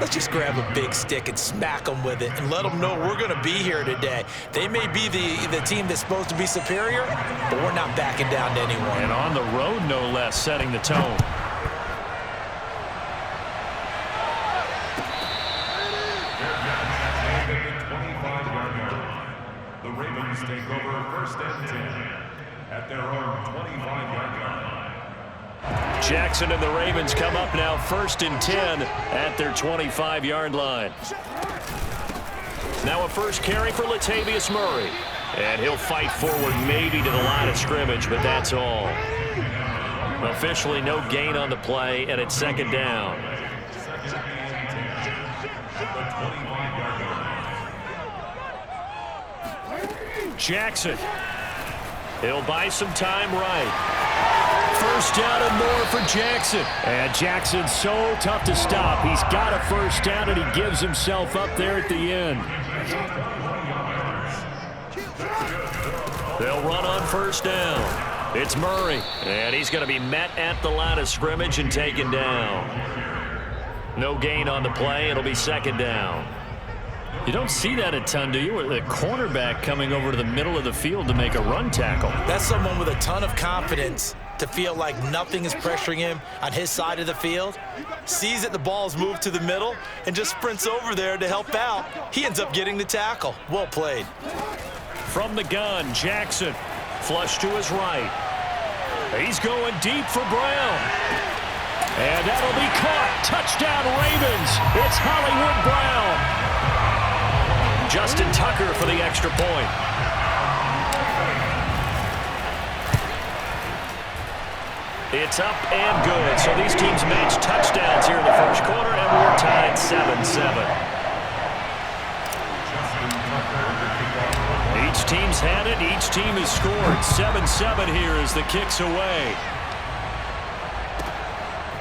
Let's just grab a big stick and smack them with it and let them know we're going to be here today. They may be the team that's supposed to be superior, but we're not backing down to anyone. And on the road, no less, setting the tone. The Ravens take over first and 10 at their own 25-yard line. Jackson and the Ravens come up now first and 10 at their 25-yard line. Now a first carry for Latavius Murray. And he'll fight forward maybe to the line of scrimmage, but that's all. Officially no gain on the play, and it's second down. Jackson. He'll buy some time right. First down and more for Jackson. And Jackson's so tough to stop. He's got a first down, and he gives himself up there at the end. They'll run on first down. It's Murray, and he's going to be met at the line of scrimmage and taken down. No gain on the play. It'll be second down. You don't see that a ton, do you? The cornerback coming over to the middle of the field to make a run tackle. That's someone with a ton of confidence to feel like nothing is pressuring him on his side of the field. Sees that the ball's moved to the middle and just sprints over there to help out. He ends up getting the tackle. Well played. From the gun, Jackson. Flush to his right. He's going deep for Brown. And that'll be caught. Touchdown, Ravens. It's Hollywood Brown. Justin Tucker for the extra point. It's up and good. So these teams match touchdowns here in the first quarter, and we're tied 7-7. Each team's had it. Each team has scored. 7-7 here as the kick's away.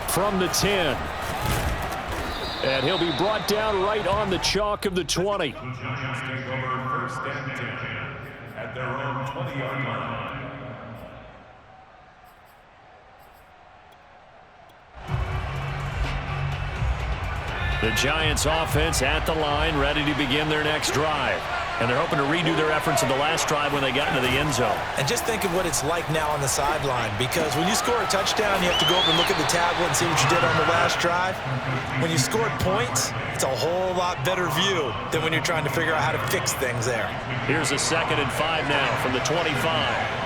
From the 10. And he'll be brought down right on the chalk of the 20. The Giants take over first and 10 at their own 20-yard line. The Giants offense at the line, ready to begin their next drive. And they're hoping to redo their efforts in the last drive when they got into the end zone. And just think of what it's like now on the sideline, because when you score a touchdown, you have to go over and look at the tablet and see what you did on the last drive. When you scored points, it's a whole lot better view than when you're trying to figure out how to fix things there. Here's a 2nd and 5 now from the 25.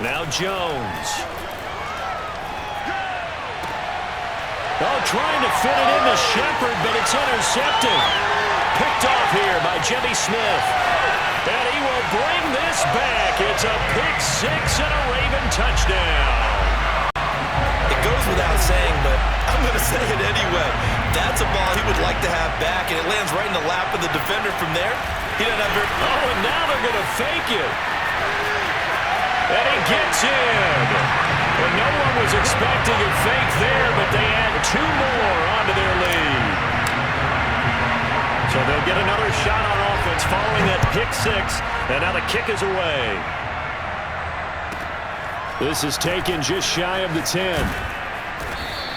Now Jones. Oh, trying to fit it into Shepard, but it's intercepted. Picked off here by Jimmy Smith. And he will bring this back. It's a pick six and a Raven touchdown. It goes without saying, but I'm going to say it anyway. That's a ball he would like to have back, and it lands right in the lap of the defender from there. He doesn't have very... Oh, and now they're going to fake it. And he gets in. Well, no one was expecting a fake there, but they add 2 more onto their lead. So they'll get another shot on offense following that pick six, and now the kick is away. This is taken just shy of the 10.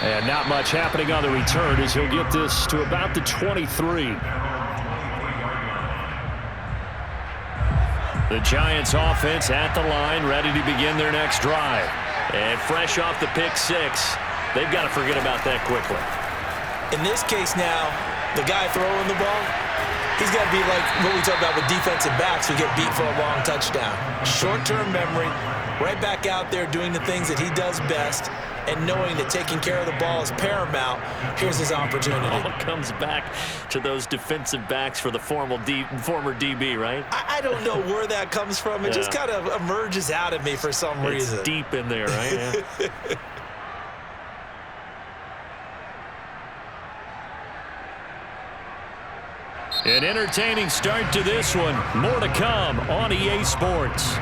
And not much happening on the return as he'll get this to about the 23. The Giants offense at the line, ready to begin their next drive. And fresh off the pick six, they've got to forget about that quickly. In this case now, the guy throwing the ball, he's got to be like what we talk about with defensive backs who get beat for a long touchdown. Short-term memory, right back out there doing the things that he does best, and knowing that taking care of the ball is paramount. Here's his opportunity. All comes back to those defensive backs for the former DB, right? I don't know where that comes from. It just kind of emerges out of me for some reason. It's deep in there, right? Yeah. An entertaining start to this one. More to come on EA Sports.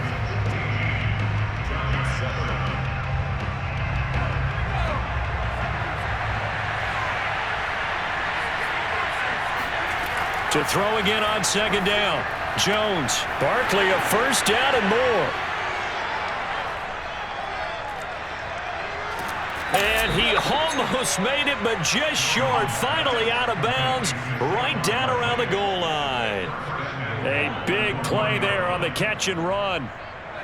To throw again on second down. Jones. Barkley a first down and more. And he almost made it, but just short. Finally out of bounds, right down around the goal line. A big play there on the catch and run.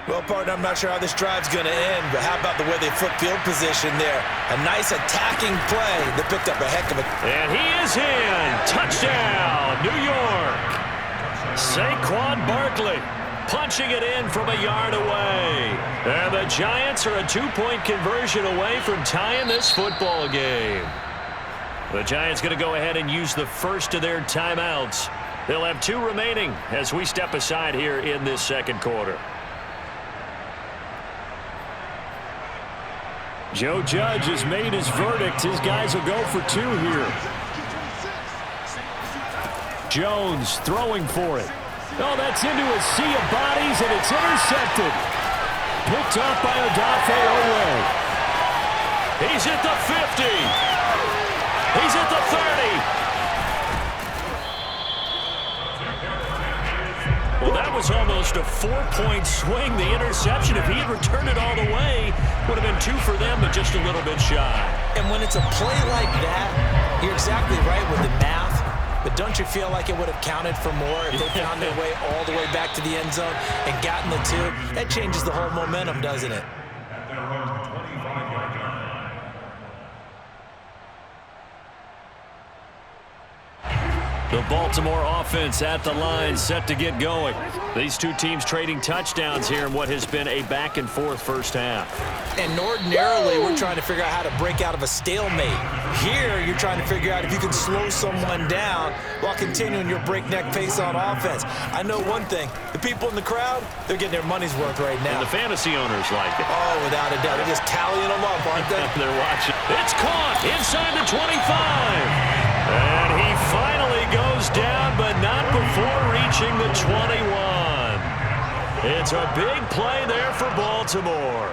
Well, partner, I'm not sure how this drive's going to end, but how about the way they flip field position there? A nice attacking play that picked up a heck of a... And he is in. Touchdown, New York. Saquon Barkley punching it in from a yard away. And the Giants are a 2-point conversion away from tying this football game. The Giants going to go ahead and use the first of their timeouts. They'll have 2 remaining as we step aside here in this second quarter. Joe Judge has made his verdict. His guys will go for 2 here. Jones throwing for it. Oh, that's into a sea of bodies, and it's intercepted. Picked off by Odafe Oweh. He's at the 50. He's at the 30. Well, that was almost a 4-point swing. The interception, if he had returned it all the way, would have been 2 for them, but just a little bit shy. And when it's a play like that, you're exactly right with the math. But don't you feel like it would have counted for more if they found their way all the way back to the end zone and gotten the 2? That changes the whole momentum, doesn't it? At their own 25-yard line. The Baltimore offense at the line, set to get going. These 2 teams trading touchdowns here in what has been a back-and-forth first half. And ordinarily, we're trying to figure out how to break out of a stalemate. Here, you're trying to figure out if you can slow someone down while continuing your breakneck pace on offense. I know one thing. The people in the crowd, they're getting their money's worth right now. And the fantasy owners like it. Oh, without a doubt. They're just tallying them up, aren't they? They're watching. It's caught inside the 25. And he finally goes down, but not before reaching the 21. It's a big play there for Baltimore.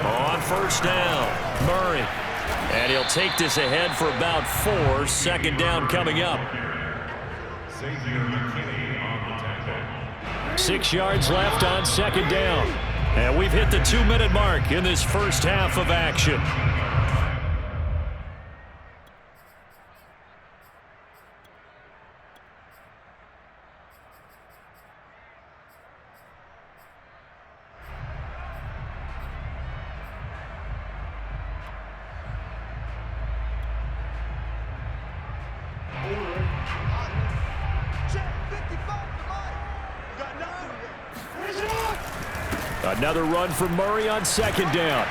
On first down, Murray. And he'll take this ahead for about 4. Second down coming up. 6 yards left on second down. And we've hit the 2-minute mark in this first half of action. Another run from Murray on second down.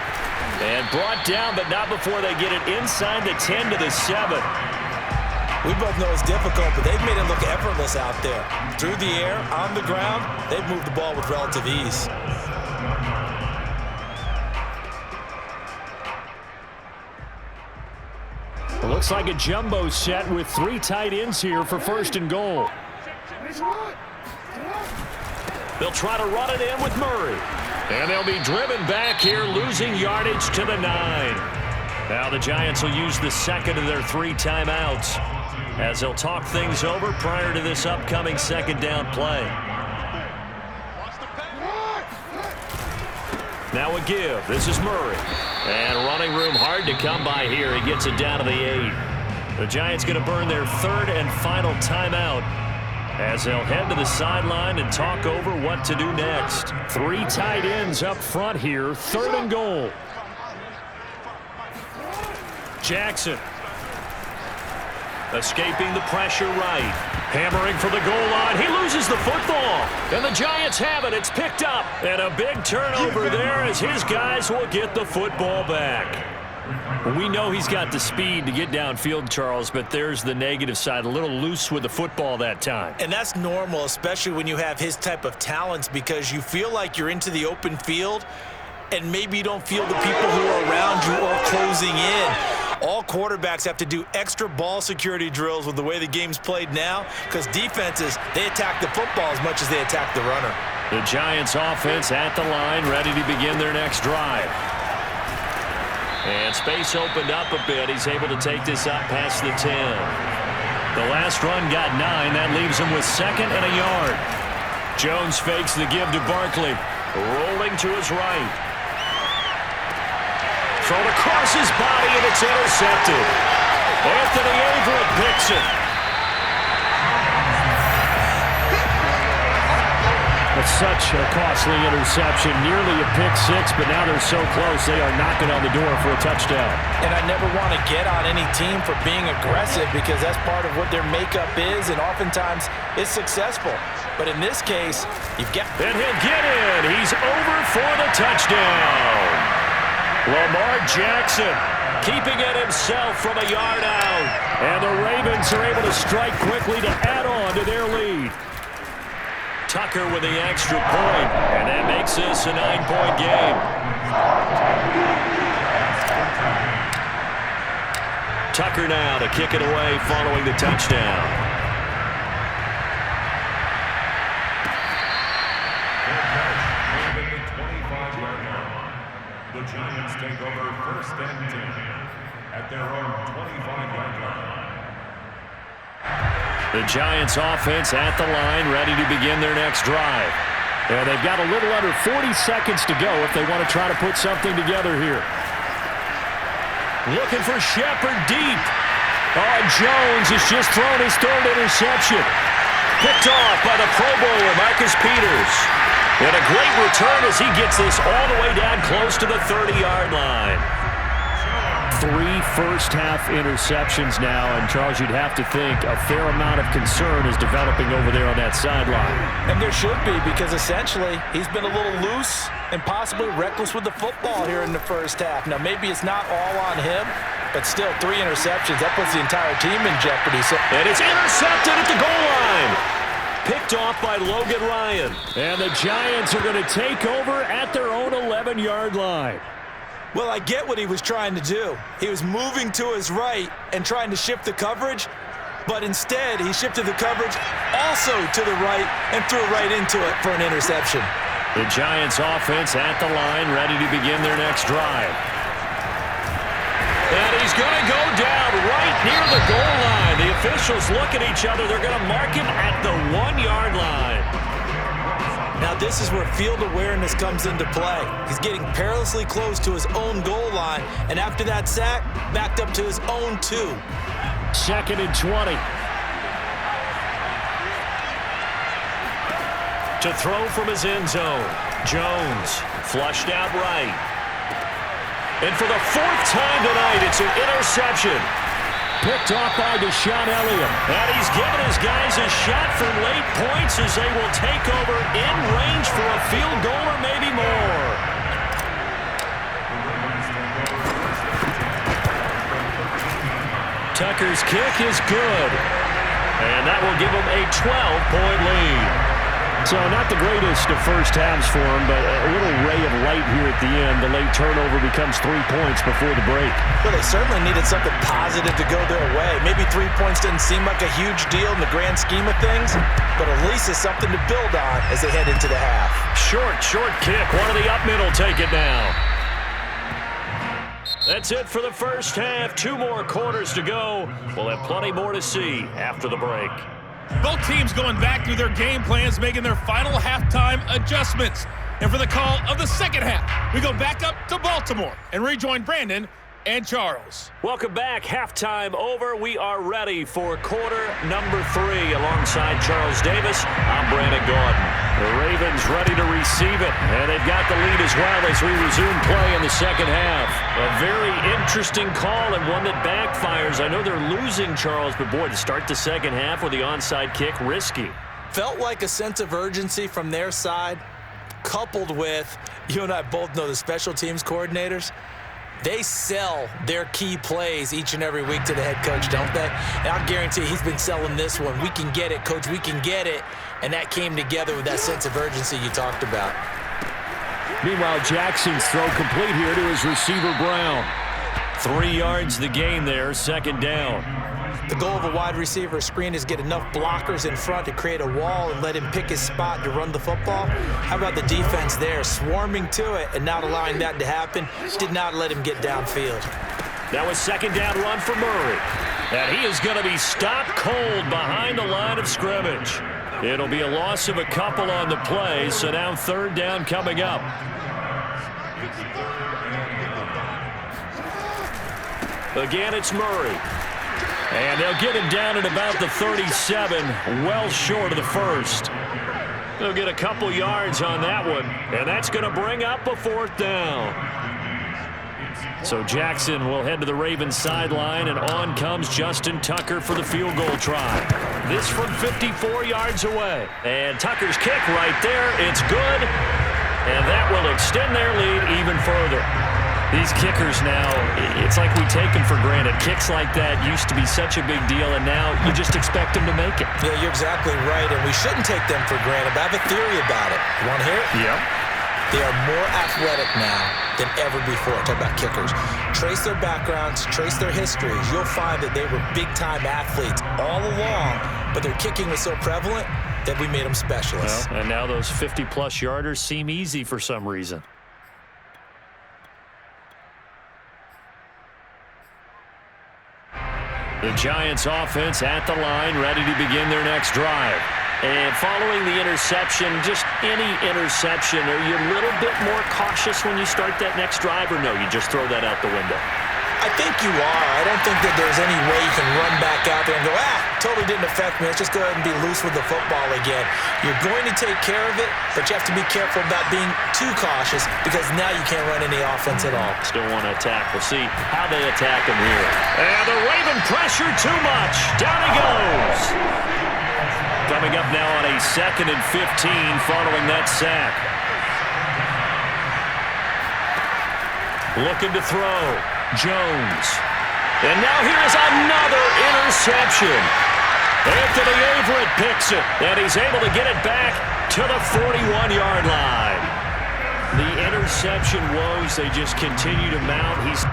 And brought down, but not before they get it inside the 10 to the 7. We both know it's difficult, but they've made it look effortless out there. Through the air, on the ground, they've moved the ball with relative ease. It looks like a jumbo set with 3 tight ends here for first and goal. They'll try to run it in with Murray. And they'll be driven back here, losing yardage to the 9. Now the Giants will use the second of their 3 timeouts as they'll talk things over prior to this upcoming second down play. Now a give. This is Murray. And running room hard to come by here. He gets it down to the 8. The Giants going to burn their 3rd and final timeout as they'll head to the sideline and talk over what to do next. 3 tight ends up front here. 3rd and goal. Jackson. Escaping the pressure right. Hammering for the goal line. He loses the football. And the Giants have it. It's picked up. And a big turnover there as his guys will get the football back. We know he's got the speed to get downfield, Charles, but there's the negative side. A little loose with the football that time. And that's normal, especially when you have his type of talents, because you feel like you're into the open field and maybe you don't feel the people who are around you or closing in. All quarterbacks have to do extra ball security drills with the way the game's played now, because defenses, they attack the football as much as they attack the runner. The Giants offense at the line, ready to begin their next drive. And space opened up a bit. He's able to take this up past the 10. The last run got 9. That leaves him with 2nd and a yard. Jones fakes the give to Barkley. Rolling to his right. Thrown across his body, and it's intercepted. Anthony Averett picks it. It's such a costly interception. Nearly a pick six, but now they're so close they are knocking on the door for a touchdown. And I never want to get on any team for being aggressive because that's part of what their makeup is, and oftentimes it's successful. But in this case, you've got... And he'll get in. He's over for the touchdown. Lamar Jackson keeping it himself from a yard out. And the Ravens are able to strike quickly to add on to their lead. Tucker with the extra point, and that makes this a 9-point game. Tucker now to kick it away following the touchdown. The Giants take over 1st and 10 at their own 25-yard line. The Giants offense at the line, ready to begin their next drive. And they've got a little under 40 seconds to go if they want to try to put something together here. Looking for Shepard deep. Oh, Jones has just thrown his 3rd interception. Picked off by the Pro Bowler, Marcus Peters. And a great return as he gets this all the way down close to the 30-yard line. 3 first-half interceptions now, and Charles, you'd have to think a fair amount of concern is developing over there on that sideline. And there should be, because essentially he's been a little loose and possibly reckless with the football here in the first half. Now, maybe it's not all on him, but still 3 interceptions. That puts the entire team in jeopardy. And it's intercepted at the goal line. Picked off by Logan Ryan. And the Giants are going to take over at their own 11-yard line. Well, I get what he was trying to do. He was moving to his right and trying to shift the coverage, but instead he shifted the coverage also to the right and threw right into it for an interception. The Giants offense at the line, ready to begin their next drive. And he's going to go down right near the goal line. The officials look at each other. They're going to mark him at the 1-yard line. Now this is where field awareness comes into play. He's getting perilously close to his own goal line, and after that sack, backed up to his own 2. 2nd and 20. To throw from his end zone. Jones flushed out right. And for the 4th time tonight, it's an interception. Picked off by Deshaun Elliott. And he's given his guys a shot for late points as they will take over in range for a field goal or maybe more. Tucker's kick is good. And that will give him a 12-point lead. So not the greatest of first halves for him, but a little ray of light here at the end. The late turnover becomes 3 points before the break. Well, they certainly needed something positive to go their way. Maybe 3 points didn't seem like a huge deal in the grand scheme of things, but at least it's something to build on as they head into the half. Short kick. One of the up middle take it now. That's it for the first half. 2 more quarters to go. We'll have plenty more to see after the break. Both teams going back through their game plans, making their final halftime adjustments. And for the call of the second half, we go back up to Baltimore and rejoin Brandon and Charles. Welcome back. Halftime over. We are ready for quarter number 3. Alongside Charles Davis, I'm Brandon Gordon. The Ravens ready to receive it, and they've got the lead as well as we resume play in the second half. A very interesting call and one that backfires. I know they're losing, Charles, but boy, to start the second half with the onside kick, risky. Felt like a sense of urgency from their side, coupled with, you and I both know the special teams coordinators, they sell their key plays each and every week to the head coach, don't they? And I guarantee he's been selling this one. We can get it, coach, we can get it. And that came together with that sense of urgency you talked about. Meanwhile, Jackson's throw complete here to his receiver, Brown. 3 yards the gain there, second down. The goal of a wide receiver screen is get enough blockers in front to create a wall and let him pick his spot to run the football. How about the defense there, swarming to it and not allowing that to happen? Did not let him get downfield. That was second down run for Murray. And he is going to be stopped cold behind the line of scrimmage. It'll be a loss of a couple on the play, so now third down coming up. Again, it's Murray. And they'll get him down at about the 37, well short of the first. They'll get a couple yards on that one, and that's going to bring up a fourth down. So Jackson will head to the Ravens sideline, and on comes Justin Tucker for the field goal try. This from 54 yards away. And Tucker's kick right there. It's good, and that will extend their lead even further. These kickers now, it's like we take them for granted. Kicks like that used to be such a big deal, and now you just expect them to make it. Yeah, you're exactly right, and we shouldn't take them for granted, but I have a theory about it. You want to hear it? Yep. They are more athletic now than ever before. Talk about kickers. Trace their backgrounds, trace their histories. You'll find that they were big-time athletes all along, but their kicking was so prevalent that we made them specialists. Well, and now those 50-plus yarders seem easy for some reason. The Giants offense at the line, ready to begin their next drive. And following the interception, just any interception, are you a little bit more cautious when you start that next drive, or no, you just throw that out the window? I think you are. I don't think that there's any way you can run back out there and go, totally didn't affect me. Let's just go ahead and be loose with the football again. You're going to take care of it, but you have to be careful about being too cautious because now you can't run any offense at all. Still want to attack. We'll see how they attack him here. And the Raven pressure too much. Down he goes. Coming up now on a 2nd and 15 following that sack. Looking to throw. Jones. And now here's another interception. Anthony Averett picks it, and he's able to get it back to the 41-yard line. The interception woes, they just continue to mount. He's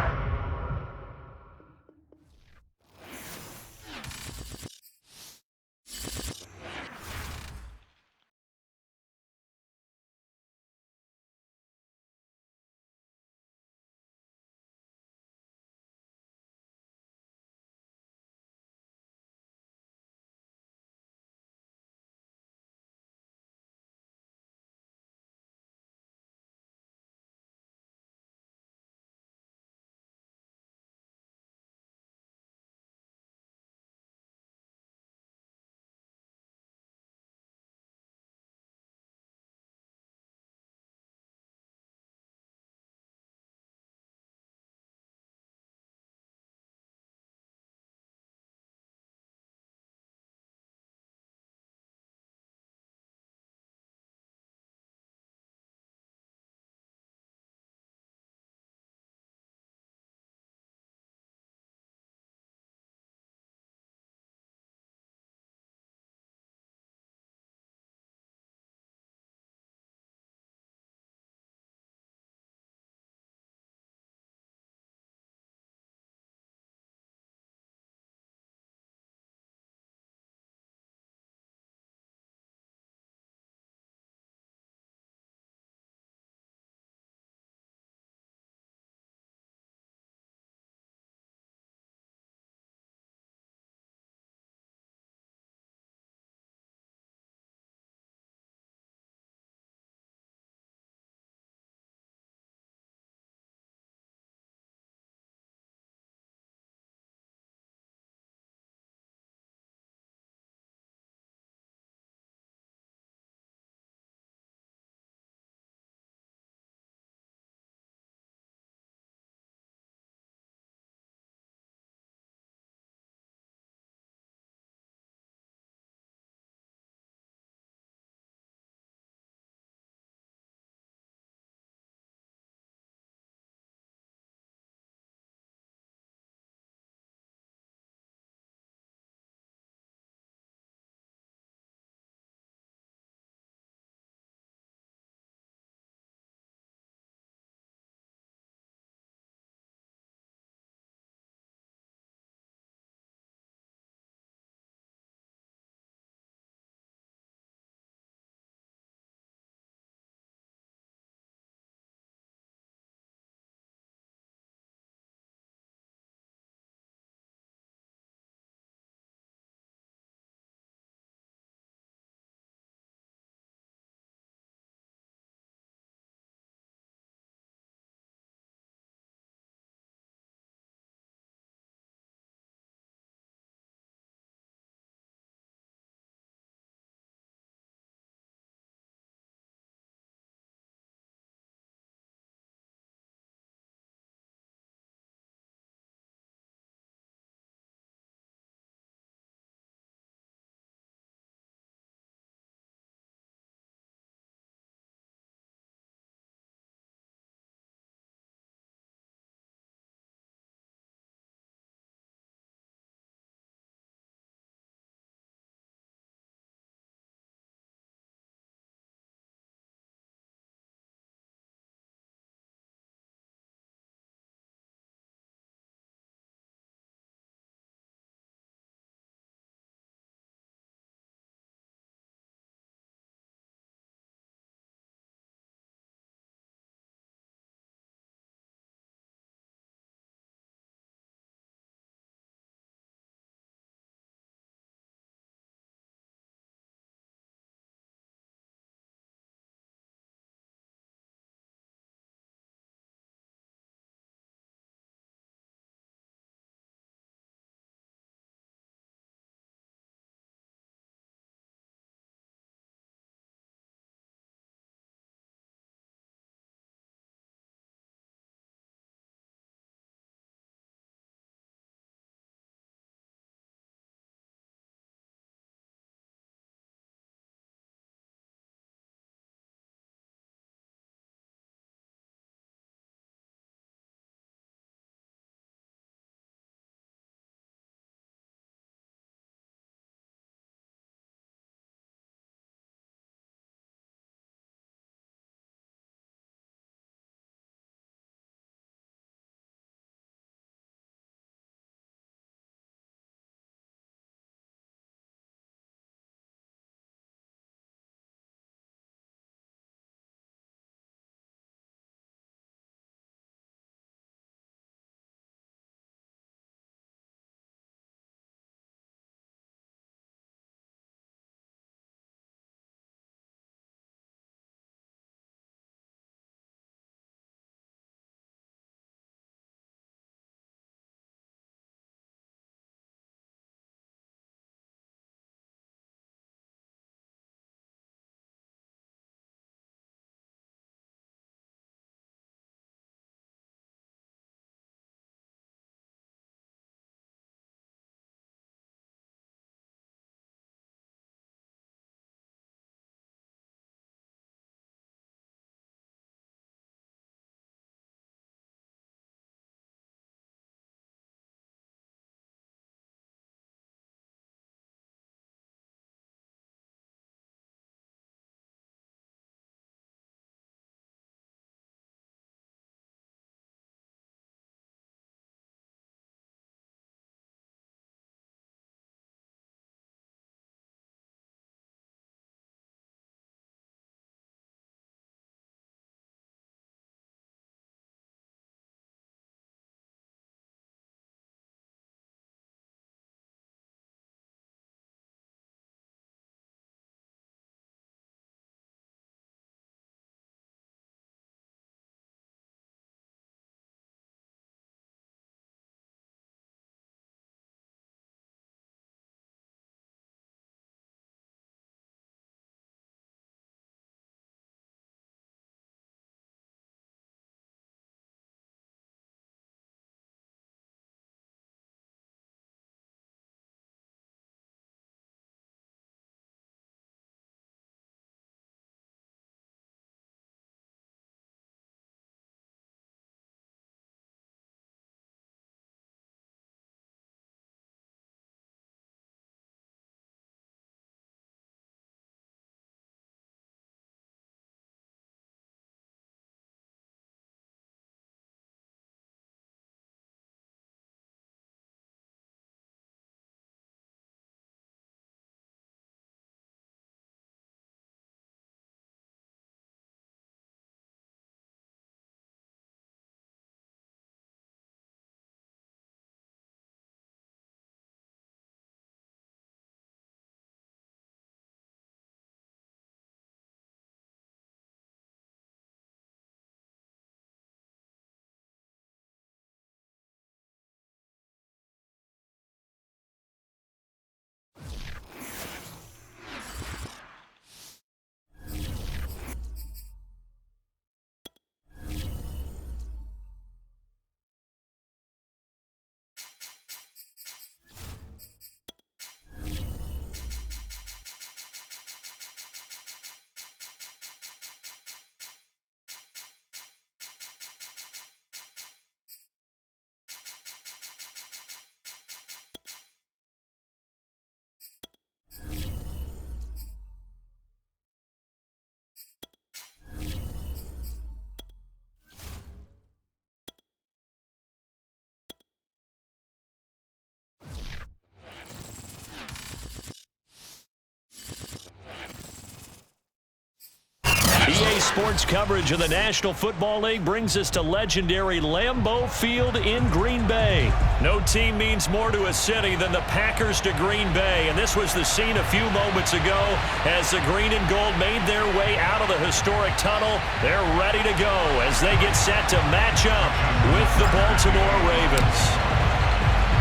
Today's sports coverage of the National Football League brings us to legendary Lambeau Field in Green Bay. No team means more to a city than the Packers to Green Bay, and this was the scene a few moments ago as the green and gold made their way out of the historic tunnel. They're ready to go as they get set to match up with the Baltimore Ravens.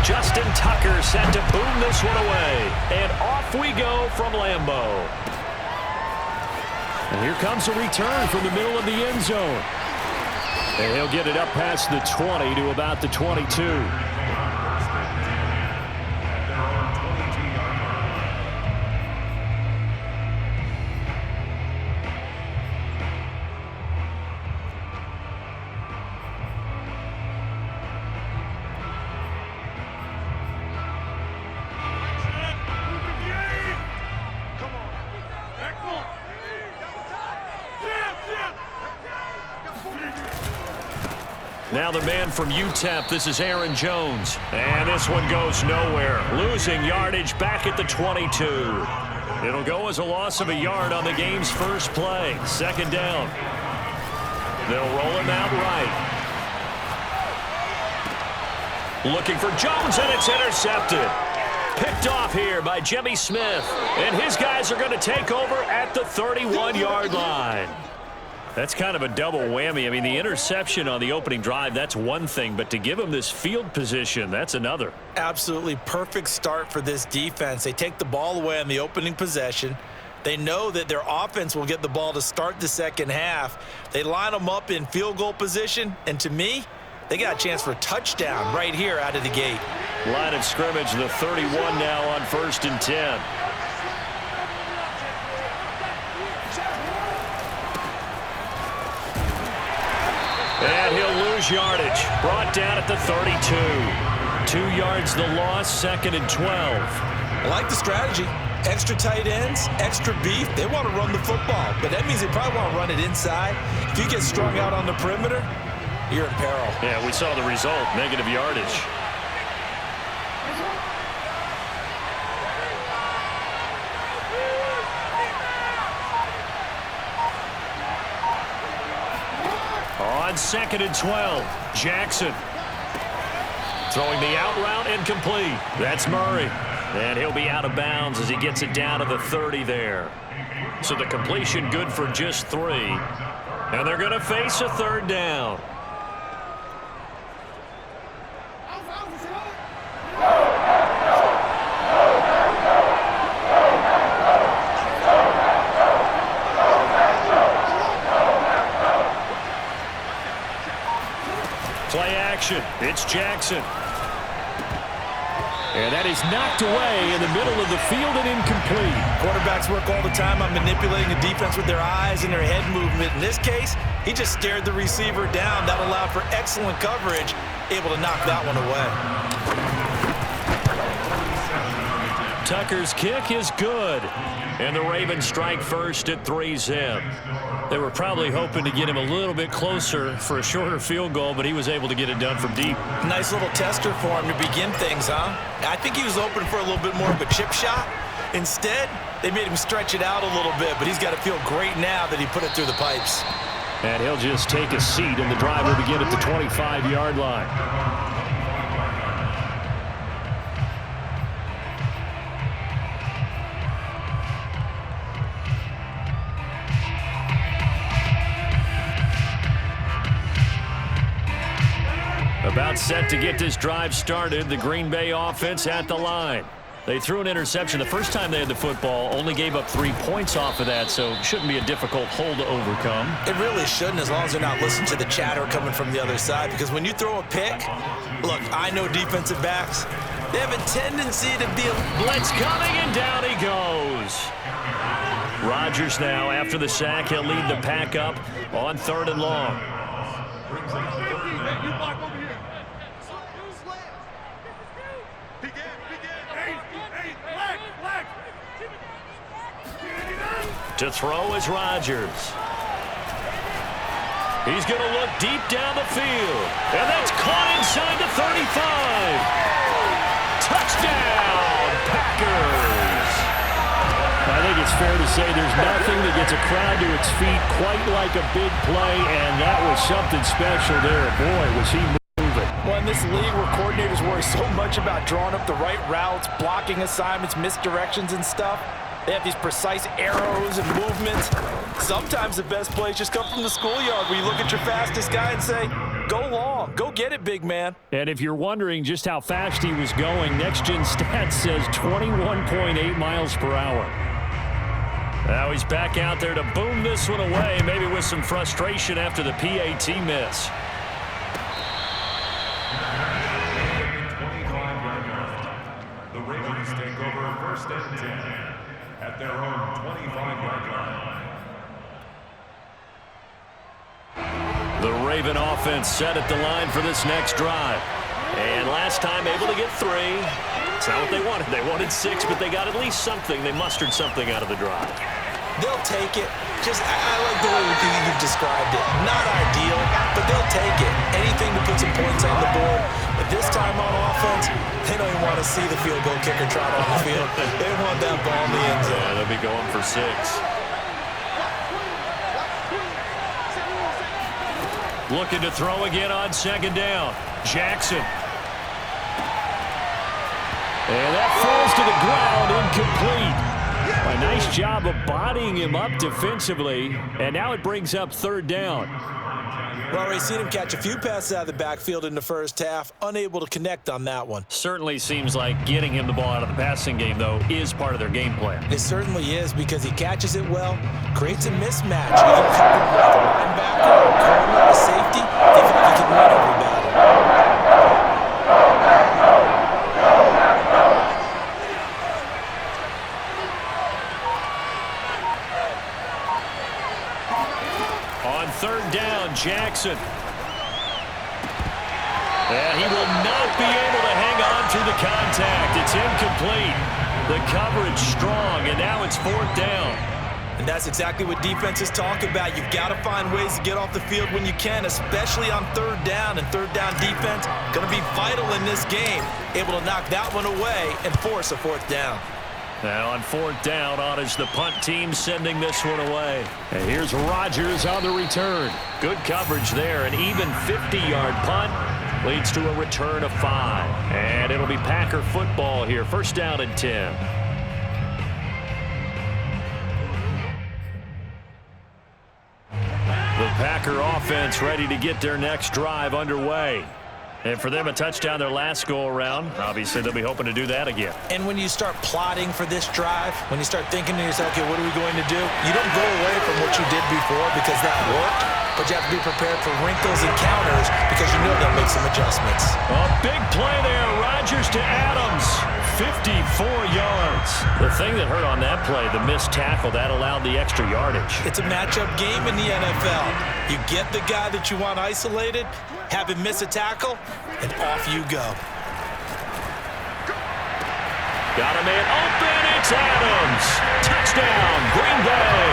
Justin Tucker set to boom this one away, and off we go from Lambeau. And here comes a return from the middle of the end zone. And he'll get it up past the 20 to about the 22. Now the man from UTEP, this is Aaron Jones. And this one goes nowhere. Losing yardage back at the 22. It'll go as a loss of a yard on the game's first play. Second down. They'll roll him out right. Looking for Jones, and it's intercepted. Picked off here by Jimmy Smith. And his guys are going to take over at the 31-yard line. That's kind of a double whammy. I mean, the interception on the opening drive, that's one thing, but to give him this field position, that's another. Absolutely perfect start for this defense. They take the ball away on the opening possession. They know that their offense will get the ball to start the second half. They line them up in field goal position, and to me, they got a chance for a touchdown right here out of the gate. Line of scrimmage, the 31 now on 1st and 10. And he'll lose yardage. Brought down at the 32. 2 yards the loss, 2nd and 12. I like the strategy. Extra tight ends, extra beef. They want to run the football, but that means they probably want to run it inside. If you get strung out on the perimeter, you're in peril. Yeah, we saw the result, negative yardage. On 2nd and 12, Jackson. Throwing the out route incomplete. That's Murray. And he'll be out of bounds as he gets it down to the 30 there. So the completion good for just 3. And they're going to face a 3rd down. Play action. It's Jackson. And that is knocked away in the middle of the field and incomplete. Quarterbacks work all the time on manipulating the defense with their eyes and their head movement. In this case, he just stared the receiver down. That allowed for excellent coverage, able to knock that one away. Tucker's kick is good. And the Ravens strike first at 3-zip. They were probably hoping to get him a little bit closer for a shorter field goal, but he was able to get it done from deep. Nice little tester for him to begin things, huh? I think he was open for a little bit more of a chip shot. Instead, they made him stretch it out a little bit, but he's got to feel great now that he put it through the pipes. And he'll just take a seat, and the drive will begin at the 25-yard line. About set to get this drive started. The Green Bay offense at the line. They threw an interception the first time they had the football, only gave up 3 points off of that, so it shouldn't be a difficult hole to overcome. It really shouldn't, as long as they're not listening to the chatter coming from the other side, because when you throw a pick, look, I know defensive backs, they have a tendency to be a blitz coming, and down he goes. Rodgers now, after the sack, he'll lead the pack up on 3rd and long. To throw is Rodgers. He's going to look deep down the field. And that's caught inside the 35. Touchdown, Packers. I think it's fair to say there's nothing that gets a crowd to its feet quite like a big play, and that was something special there. Boy, was he moving. Well, in this league where coordinators worry so much about drawing up the right routes, blocking assignments, misdirections and stuff, they have these precise arrows and movements. Sometimes the best plays just come from the schoolyard where you look at your fastest guy and say, go long, go get it, big man. And if you're wondering just how fast he was going, Next Gen Stats says 21.8 miles per hour. Now he's back out there to boom this one away, maybe with some frustration after the PAT miss. The Ravens take over first and 10 at their own 25-yard line. The Raven offense set at the line for this next drive. And last time able to get 3. It's not what they wanted. They wanted 6, but they got at least something. They mustered something out of the drive. They'll take it. I like the way you've described it. Not ideal, but they'll take it. Anything to put some points on the board. But this time on offense, they don't even want to see the field goal kicker trot on the field. They want that ball in the end zone. Yeah, they'll be going for 6. Looking to throw again on second down. Jackson. And that falls to the ground, incomplete. A nice job of bodying him up defensively, and now it brings up third down. Well, we've seen him catch a few passes out of the backfield in the first half, unable to connect on that one. Certainly seems like getting him the ball out of the passing game, though, is part of their game plan. It certainly is because he catches it well, creates a mismatch. You can cover him with a linebacker, a corner, a safety. They feel like he can win every battle. Third down, Jackson. And he will not be able to hang on through the contact. It's incomplete. The coverage strong, and now it's fourth down. And that's exactly what defenses talk about. You've got to find ways to get off the field when you can, especially on third down. And third down defense going to be vital in this game. Able to knock that one away and force a fourth down. Now on fourth down, on is the punt team sending this one away. And here's Rodgers on the return. Good coverage there. An even 50-yard punt leads to a return of 5. And it'll be Packer football here. First down and 10. The Packer offense ready to get their next drive underway. And for them, a touchdown their last go-around. Obviously, they'll be hoping to do that again. And when you start plotting for this drive, when you start thinking to yourself, okay, what are we going to do? You don't go away from what you did before because that worked, but you have to be prepared for wrinkles and counters because you know they'll make some adjustments. A big play there. Rodgers to Adams. 54 yards. The thing that hurt on that play, the missed tackle, that allowed the extra yardage. It's a matchup game in the NFL. You get the guy that you want isolated, have him miss a tackle, and off you go. Got a man open. It's Adams. Touchdown, Green Bay.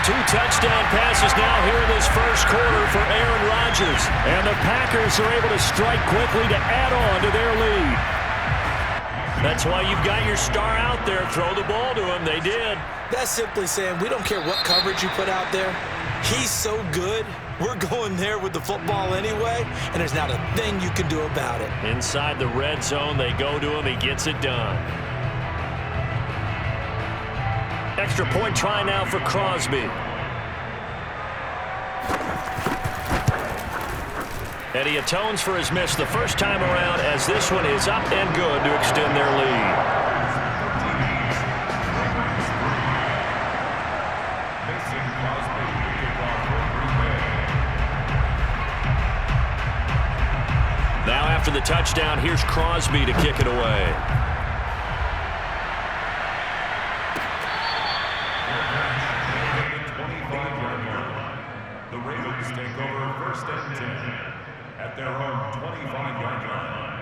2 touchdown passes now here in this first quarter for Aaron Rodgers. And the Packers are able to strike quickly to add on to their lead. That's why you've got your star out there. Throw the ball to him. They did. That's simply saying we don't care what coverage you put out there. He's so good. We're going there with the football anyway, and there's not a thing you can do about it. Inside the red zone, they go to him. He gets it done. Extra point try now for Crosby. And he atones for his miss the first time around as this one is up and good to extend their lead. Now after the touchdown, here's Crosby to kick it away. The Ravens take over first and 10 at their own 25-yard line.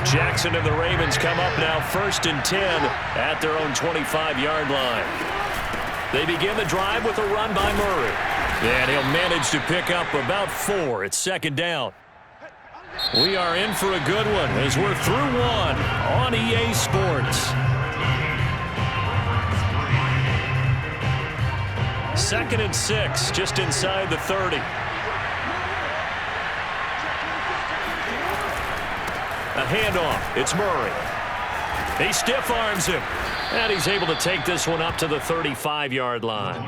Jackson and the Ravens come up now first and 10 at their own 25-yard line. They begin the drive with a run by Murray. And he'll manage to pick up about 4. It's second down. We are in for a good one as we're through one on EA Sports. Second and 6, just inside the 30. A handoff. It's Murray. He stiff arms him. And he's able to take this one up to the 35-yard line.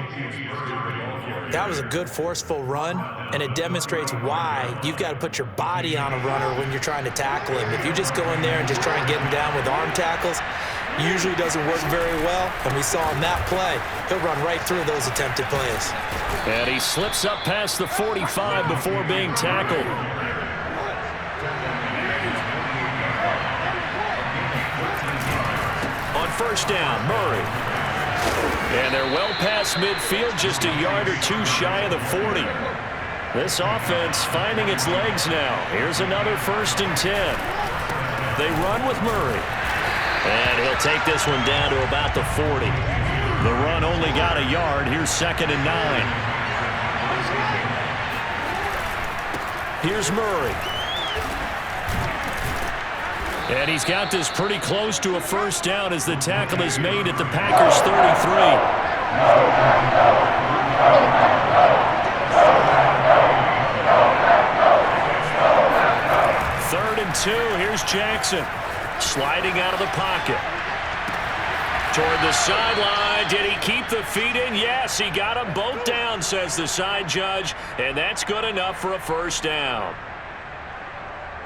That was a good forceful run, and it demonstrates why you've got to put your body on a runner when you're trying to tackle him. If you just go in there and just try and get him down with arm tackles, usually doesn't work very well. And we saw in that play, he'll run right through those attempted plays. And he slips up past the 45 before being tackled. On first down, Murray. And they're well past midfield, just a yard or two shy of the 40. This offense finding its legs now. Here's another 1st and 10. They run with Murray. And he'll take this one down to about the 40. The run only got a yard. Here's 2nd and 9. Here's Murray. And he's got this pretty close to a 1st down as the tackle is made at the Packers' 33. 3rd and 2. Here's Jackson. Sliding out of the pocket. Toward the sideline. Did he keep the feet in? Yes, he got them both down, says the side judge. And that's good enough for a 1st down.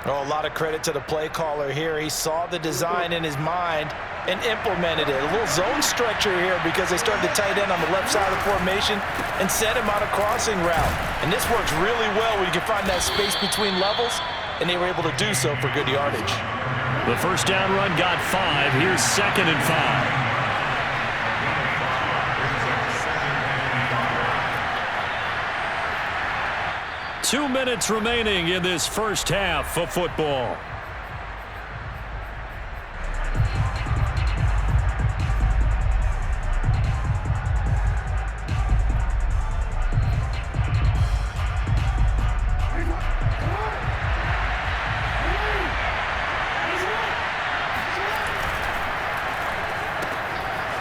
Oh, a lot of credit to the play caller here. He saw the design in his mind and implemented it. A little zone stretcher here because they started to tight end on the left side of the formation and set him on a crossing route. And this works really well when you can find that space between levels, and they were able to do so for good yardage. The 1st down run got 5. Here's 2nd and 5. 2 minutes remaining in this first half of football.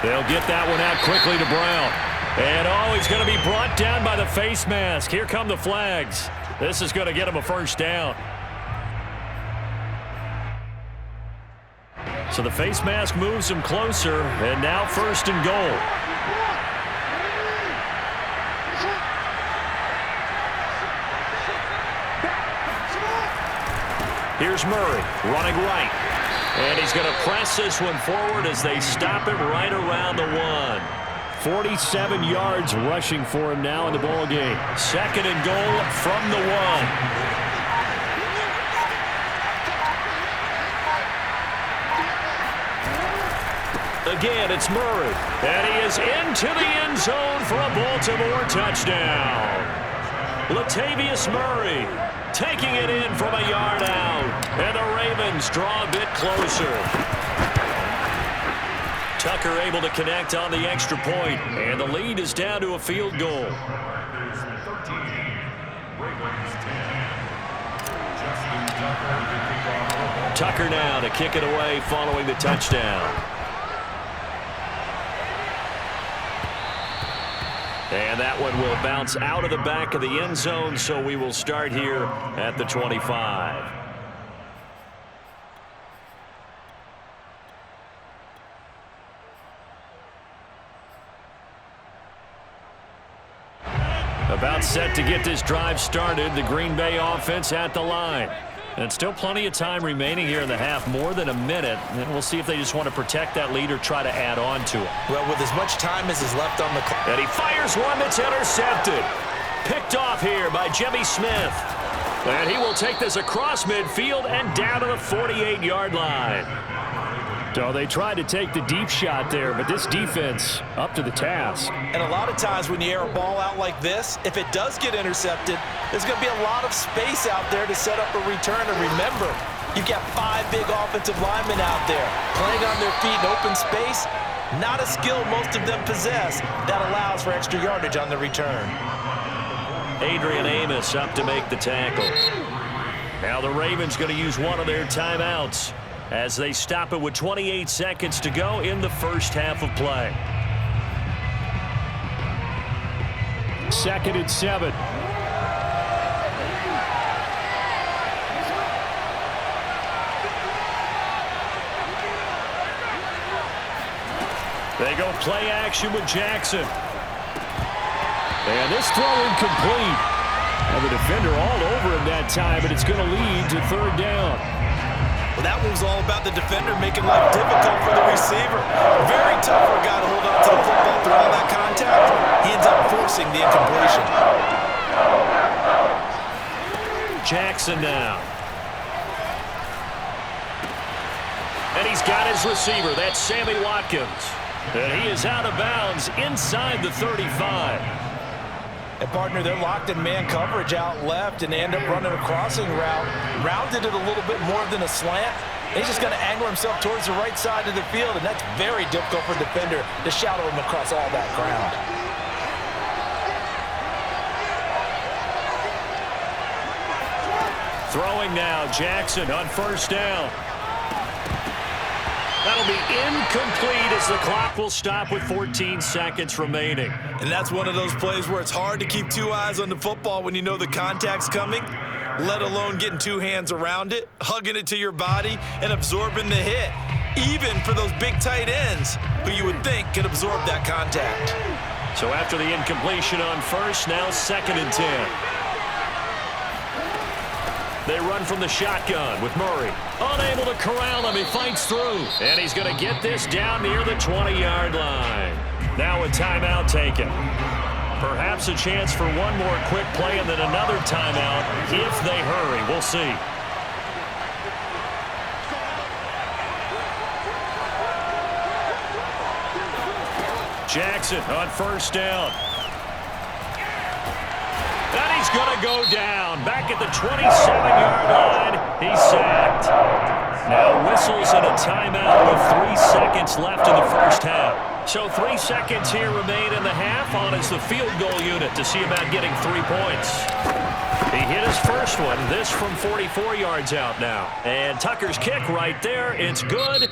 They'll get that one out quickly to Brown. And, oh, he's going to be brought down by the face mask. Here come the flags. This is going to get him a 1st down. So the face mask moves him closer, and now 1st and goal. Here's Murray running right. And he's going to press this one forward as they stop him right around the 1. 47 yards rushing for him now in the ball game. 2nd and goal from the 1. Again, it's Murray. And he is into the end zone for a Baltimore touchdown. Latavius Murray taking it in from a yard out. And the Ravens draw a bit closer. Tucker able to connect on the extra point, and the lead is down to a field goal. Tucker now to kick it away following the touchdown. And that one will bounce out of the back of the end zone, so we will start here at the 25. About set to get this drive started, the Green Bay offense at the line. And still plenty of time remaining here in the half, more than a minute. And we'll see if they just want to protect that lead or try to add on to it. Well, with as much time as is left on the clock. And he fires one that's intercepted. Picked off here by Jimmy Smith. And he will take this across midfield and down to the 48-yard line. So they tried to take the deep shot there, but this defense up to the task. And a lot of times when you air a ball out like this, if it does get intercepted, there's going to be a lot of space out there to set up a return. And remember, you've got 5 big offensive linemen out there playing on their feet in open space. Not a skill most of them possess that allows for extra yardage on the return. Adrian Amos up to make the tackle. Now the Ravens going to use one of their timeouts as they stop it with 28 seconds to go in the first half of play. 2nd and 7. They go play action with Jackson. And this throw incomplete. And the defender all over him that time, and it's going to lead to 3rd down. Well, that one was all about the defender making life difficult for the receiver. Very tough for a guy to hold on to the football through all that contact. He ends up forcing the incompletion. Jackson now. And he's got his receiver. That's Sammy Watkins. And he is out of bounds inside the 35. And, partner, they're locked in man coverage out left, and they end up running a crossing route. Rounded it a little bit more than a slant. He's just going to angle himself towards the right side of the field, and that's very difficult for a defender to shadow him across all that ground. Throwing now, Jackson on 1st down. That'll be incomplete as the clock will stop with 14 seconds remaining. And that's one of those plays where it's hard to keep 2 eyes on the football when you know the contact's coming, let alone getting 2 hands around it, hugging it to your body, and absorbing the hit, even for those big tight ends who you would think could absorb that contact. So after the incompletion on 1st, now 2nd and 10. They run from the shotgun with Murray. Unable to corral him. He fights through. And he's going to get this down near the 20-yard line. Now a timeout taken. Perhaps a chance for one more quick play and then another timeout if they hurry. We'll see. Jackson on 1st down. And he's going to go down. Back at the 27-yard line. He's sacked. Now whistles and a timeout with 3 seconds left in the first half. So 3 seconds here remain in the half on as the field goal unit to see about getting 3 points. He hit his first one. This from 44 yards out now. And Tucker's kick right there. It's good.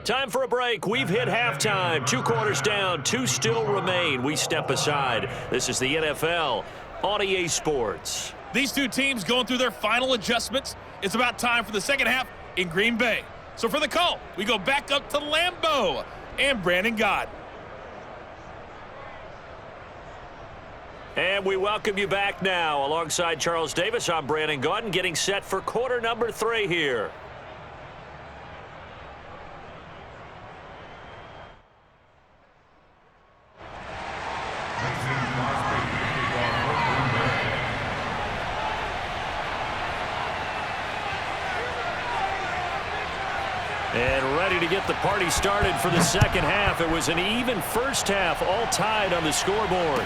Time for a break. We've hit halftime. 2 quarters down. 2 still remain. We step aside. This is the NFL on EA Sports. These 2 teams going through their final adjustments. It's about time for the second half in Green Bay. So for the call, we go back up to Lambeau and Brandon Gott. And we welcome you back now. Alongside Charles Davis, I'm Brandon Gott, getting set for quarter number 3 here. And ready to get the party started for the second half. It was an even first half, all tied on the scoreboard.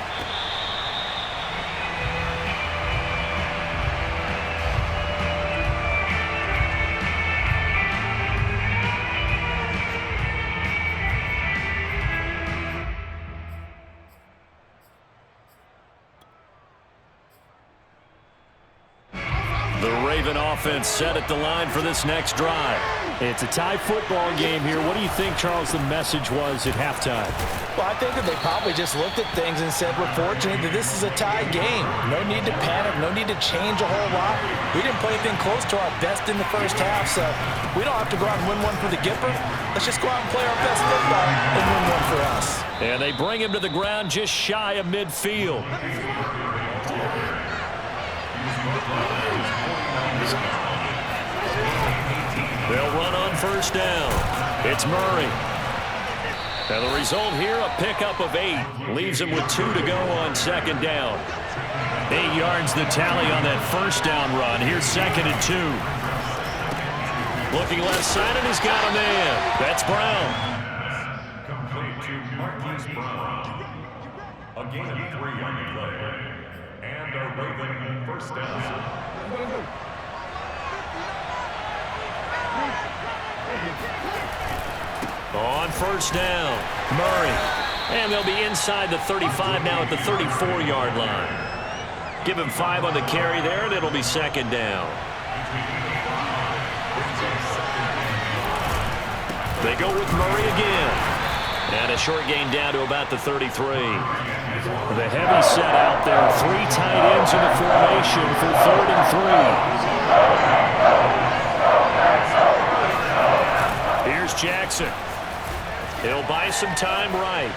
The Raven offense set at the line for this next drive. It's a tie football game here. What do you think, Charles, the message was at halftime? Well, I think that they probably just looked at things and said, we're fortunate that this is a tie game. No need to panic. No need to change a whole lot. We didn't play anything close to our best in the first half, so we don't have to go out and win one for the Gipper. Let's just go out and play our best football and win one for us. And they bring him to the ground just shy of midfield. They'll run on first down. It's Murray. Now the result here, a pickup of 8. Leaves him with 2 to go on second down. 8 yards the tally on that first down run. Here's 2nd and 2. Looking left side, and he's got a man. That's Brown. Complete to Marquise Brown. A gain of 3 on the play. And a Raven first down. On first down, Murray. And they'll be inside the 35 now at the 34-yard line. Give him 5 on the carry there, and it'll be second down. They go with Murray again. And a short gain down to about the 33. The heavy set out there. 3 tight ends in the formation for 3rd and 3. Here's Jackson. He'll buy some time right.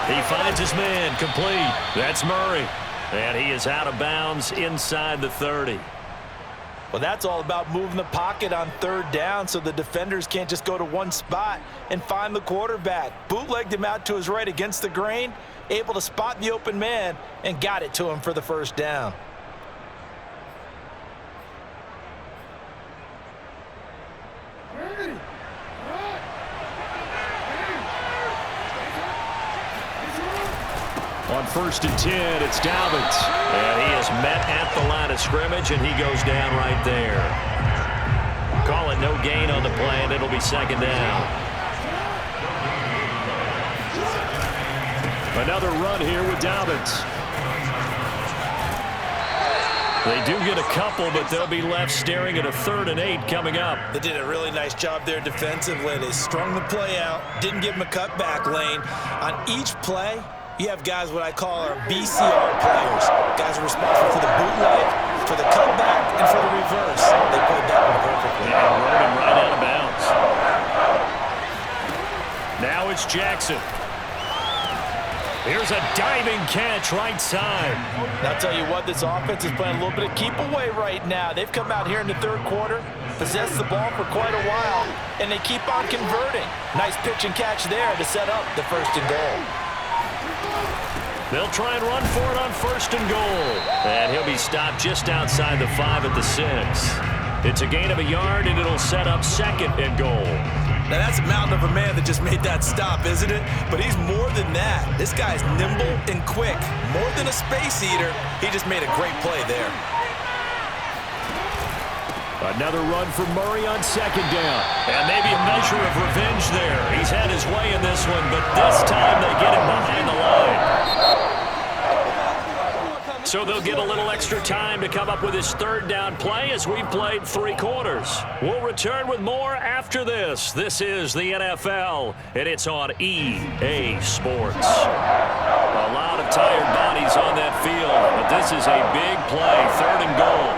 He finds his man complete. That's Murray. And he is out of bounds inside the 30. Well, that's all about moving the pocket on 3rd down so the defenders can't just go to one spot and find the quarterback. Bootlegged him out to his right against the grain, able to spot the open man, and got it to him for the 1st down. On 1st and 10, it's Dobbins. And he is met at the line of scrimmage, and he goes down right there. Call it no gain on the play, and it'll be 2nd down. Another run here with Dobbins. They do get a couple, but they'll be left staring at a 3rd and 8 coming up. They did a really nice job there defensively. They strung the play out, didn't give him a cutback lane. On each play, you have guys what I call our BCR players. Guys are responsible for the bootleg, for the cutback, and for the reverse. They played that one perfectly. Yeah, rode him right out of bounds. Now it's Jackson. Here's a diving catch right side. Now, I'll tell you what, this offense is playing a little bit of keep away right now. They've come out here in the 3rd quarter, possessed the ball for quite a while, and they keep on converting. Nice pitch and catch there to set up the 1st and goal. They'll try and run for it on 1st and goal. And he'll be stopped just outside the 5 at the 6. It's a gain of a yard, and it'll set up 2nd and goal. Now, that's a mountain of a man that just made that stop, isn't it? But he's more than that. This guy's nimble and quick. More than a space eater, he just made a great play there. Another run for Murray on 2nd down. And maybe a measure of revenge there. He's had his way in this one, but this time they get him behind the line. So they'll get a little extra time to come up with his 3rd down play as we've played 3 quarters. We'll return with more after this. This is the NFL, and it's on EA Sports. A lot of tired bodies on that field, but this is a big play, 3rd and goal.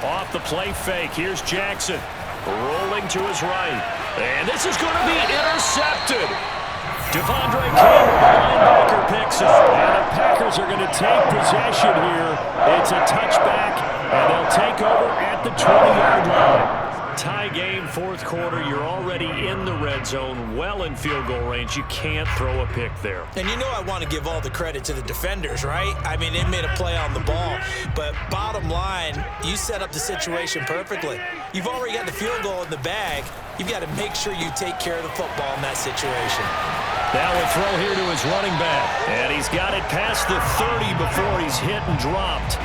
Off the play fake, here's Jackson. Rolling to his right. And this is going to be intercepted. Devondre Campbell, the linebacker, picks it. And the Packers are going to take possession here. It's a touchback, and they'll take over at the 20-yard line. Tie game, 4th quarter. You're already in the red zone, well in field goal range. You can't throw a pick there. And you know I want to give all the credit to the defenders, right? I mean, they made a play on the ball. But bottom line, you set up the situation perfectly. You've already got the field goal in the bag. You've got to make sure you take care of the football in that situation. Now a throw here to his running back. And he's got it past the 30 before he's hit and dropped.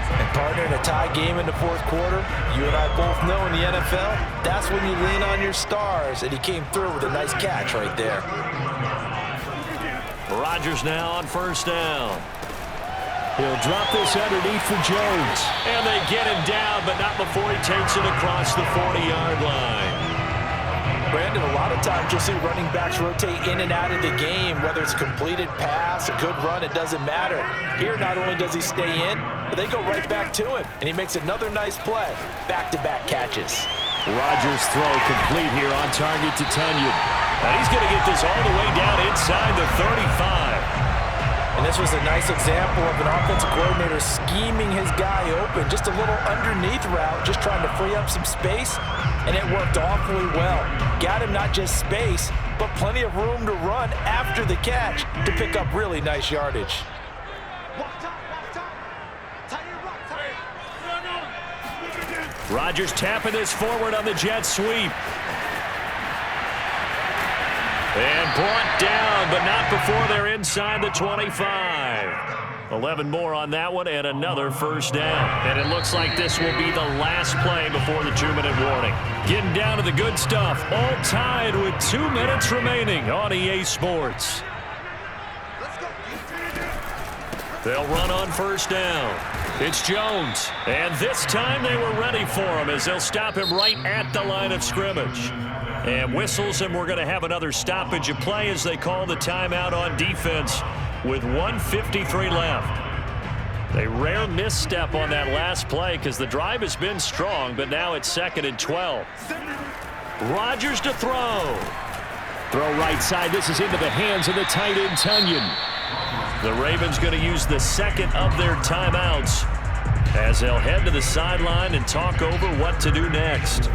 And partner, in a tie game in the 4th quarter, you and I both know in the NFL, that's when you lean on your stars, and he came through with a nice catch right there. Rodgers now on 1st down. He'll drop this underneath for Jones. And they get him down, but not before he takes it across the 40-yard line. Brandon, a lot of times you'll see running backs rotate in and out of the game, whether it's a completed pass, a good run, it doesn't matter. Here, not only does he stay in, but they go right back to him, and he makes another nice play. Back-to-back catches. Rodgers' throw complete here on target to Tunyon. And he's going to get this all the way down inside the 35. And this was a nice example of an offensive coordinator scheming his guy open. Just a little underneath route, just trying to free up some space, and it worked awfully well. Got him not just space, but plenty of room to run after the catch to pick up really nice yardage. Rodgers tapping this forward on the jet sweep. And brought down, but not before they're inside the 25. 11 more on that one, and another 1st down. And it looks like this will be the last play before the 2-minute warning. Getting down to the good stuff, all tied with 2 minutes remaining on EA Sports. They'll run on first down. It's Jones. And this time they were ready for him as they'll stop him right at the line of scrimmage. And whistles, and we're going to have another stoppage of play as they call the timeout on defense with 1:53 left. A rare misstep on that last play because the drive has been strong, but now it's 2nd and 12. Rodgers to throw. Throw right side. This is into the hands of the tight end, Tunyon. The Ravens going to use the second of their timeouts as they'll head to the sideline and talk over what to do next.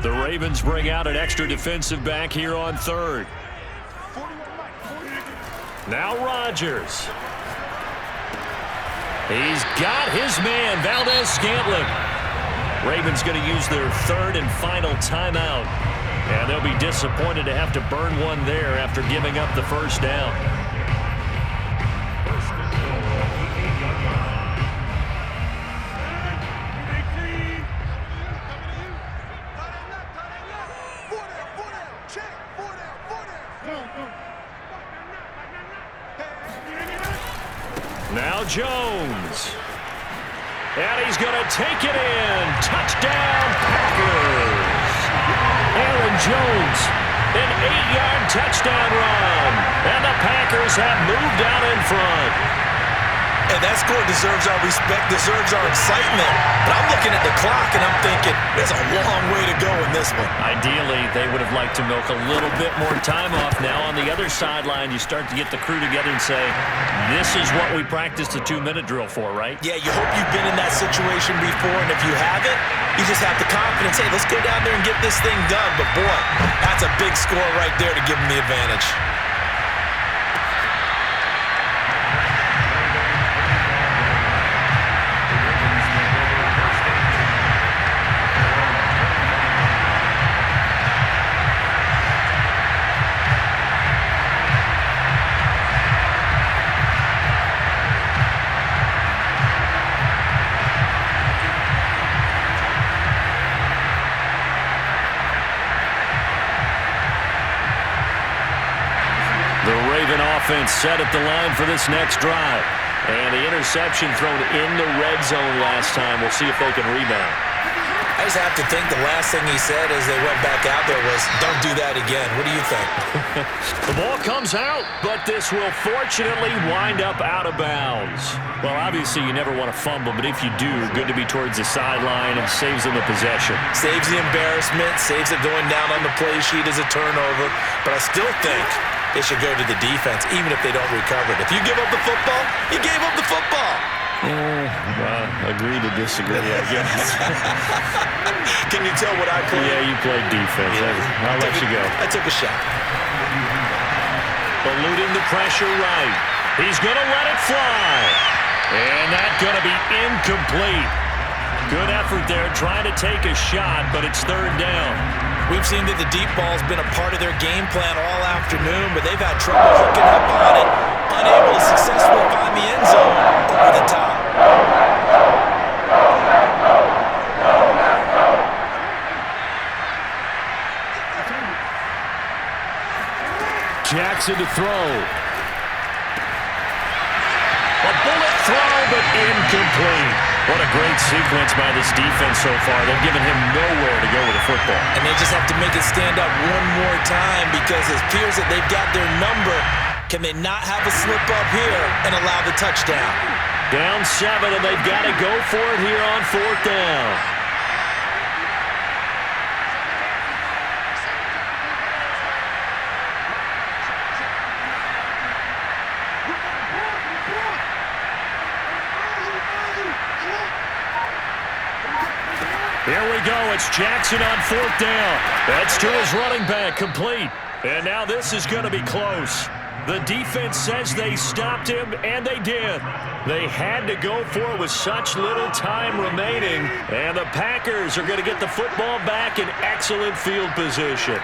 The Ravens bring out an extra defensive back here on 3rd. Now Rodgers. He's got his man, Valdez-Scantling. Ravens going to use their 3rd and final timeout. And they'll be disappointed to have to burn one there after giving up the first down. Now Jones. And he's going to take it in. Touchdown, Packers. Aaron Jones, an 8-yard touchdown run. And the Packers have moved out in front. And that score deserves our respect, deserves our excitement. But I'm looking at the clock, and I'm thinking, there's a long way to go in this one. Ideally, they would have liked to milk a little bit more time off. Now on the other sideline, you start to get the crew together and say, this is what we practiced a 2-minute drill for, right? Yeah, you hope you've been in that situation before, and if you haven't, you just have the confidence, hey, let's go down there and get this thing done. But, boy, that's a big score right there to give them the advantage. Offense set at the line for this next drive. And the interception thrown in the red zone last time. We'll see if they can rebound. I just have to think the last thing he said as they went back out there was, don't do that again. What do you think? The ball comes out, but this will fortunately wind up out of bounds. Well, obviously you never want to fumble, but if you do, good to be towards the sideline and saves them the possession. Saves the embarrassment, saves it going down on the play sheet as a turnover. But I still think they should go to the defense, even if they don't recover it. If you give up the football, you gave up the football. Agree to disagree, I guess. Can you tell what I played? Yeah, you played defense. Yeah. I'll let you go. I took a shot. Eluding the pressure right. He's going to let it fly. And that's going to be incomplete. Good effort there trying to take a shot, but it's 3rd down. We've seen that the deep ball's been a part of their game plan all afternoon, but they've had trouble hooking up on it, unable to successfully find the end zone over the top. Jackson to throw. A bullet throw, but incomplete. What a great sequence by this defense so far. They've given him nowhere to go with the football. And they just have to make it stand up one more time because it appears that they've got their number. Can they not have a slip up here and allow the touchdown? Down 7, and they've got to go for it here on 4th down. Here we go. It's Jackson on 4th down. That's to his running back, complete. And now this is going to be close. The defense says they stopped him, and they did. They had to go for it with such little time remaining. And the Packers are going to get the football back in excellent field position.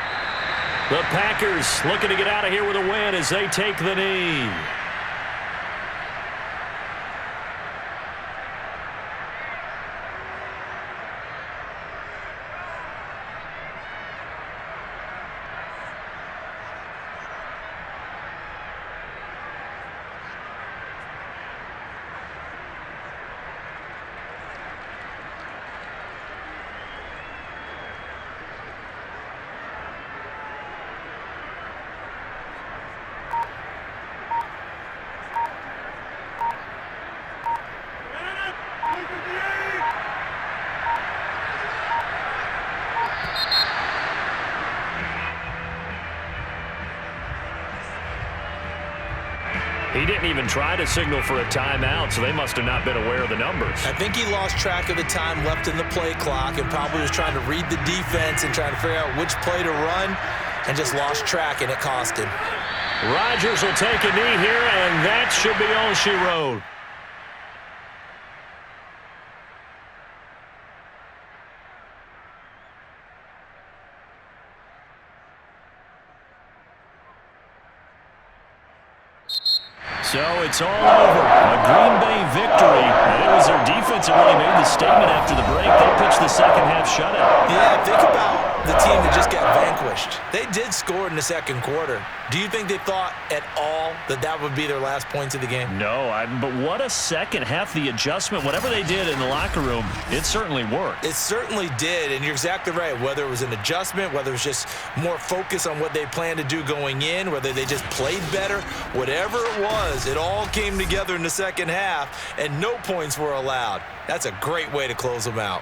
The Packers looking to get out of here with a win as they take the knee. He didn't even try to signal for a timeout, so they must have not been aware of the numbers. I think he lost track of the time left in the play clock and probably was trying to read the defense and trying to figure out which play to run and just lost track, and it cost him. Rodgers will take a knee here, and that should be all she wrote. So it's all over. A Green Bay victory. And it was their defense that really made the statement after the break. They pitched the second half shutout. Yeah, think about the team that just got vanquished. They did score in the second quarter. Do you think they thought at all that that would be their last points of the game? No, but what a second half. The adjustment, whatever they did in the locker room, it certainly worked. It certainly did, and you're exactly right. Whether it was an adjustment, whether it was just more focus on what they planned to do going in, whether they just played better, whatever it was, it all came together in the second half, and no points were allowed. That's a great way to close them out.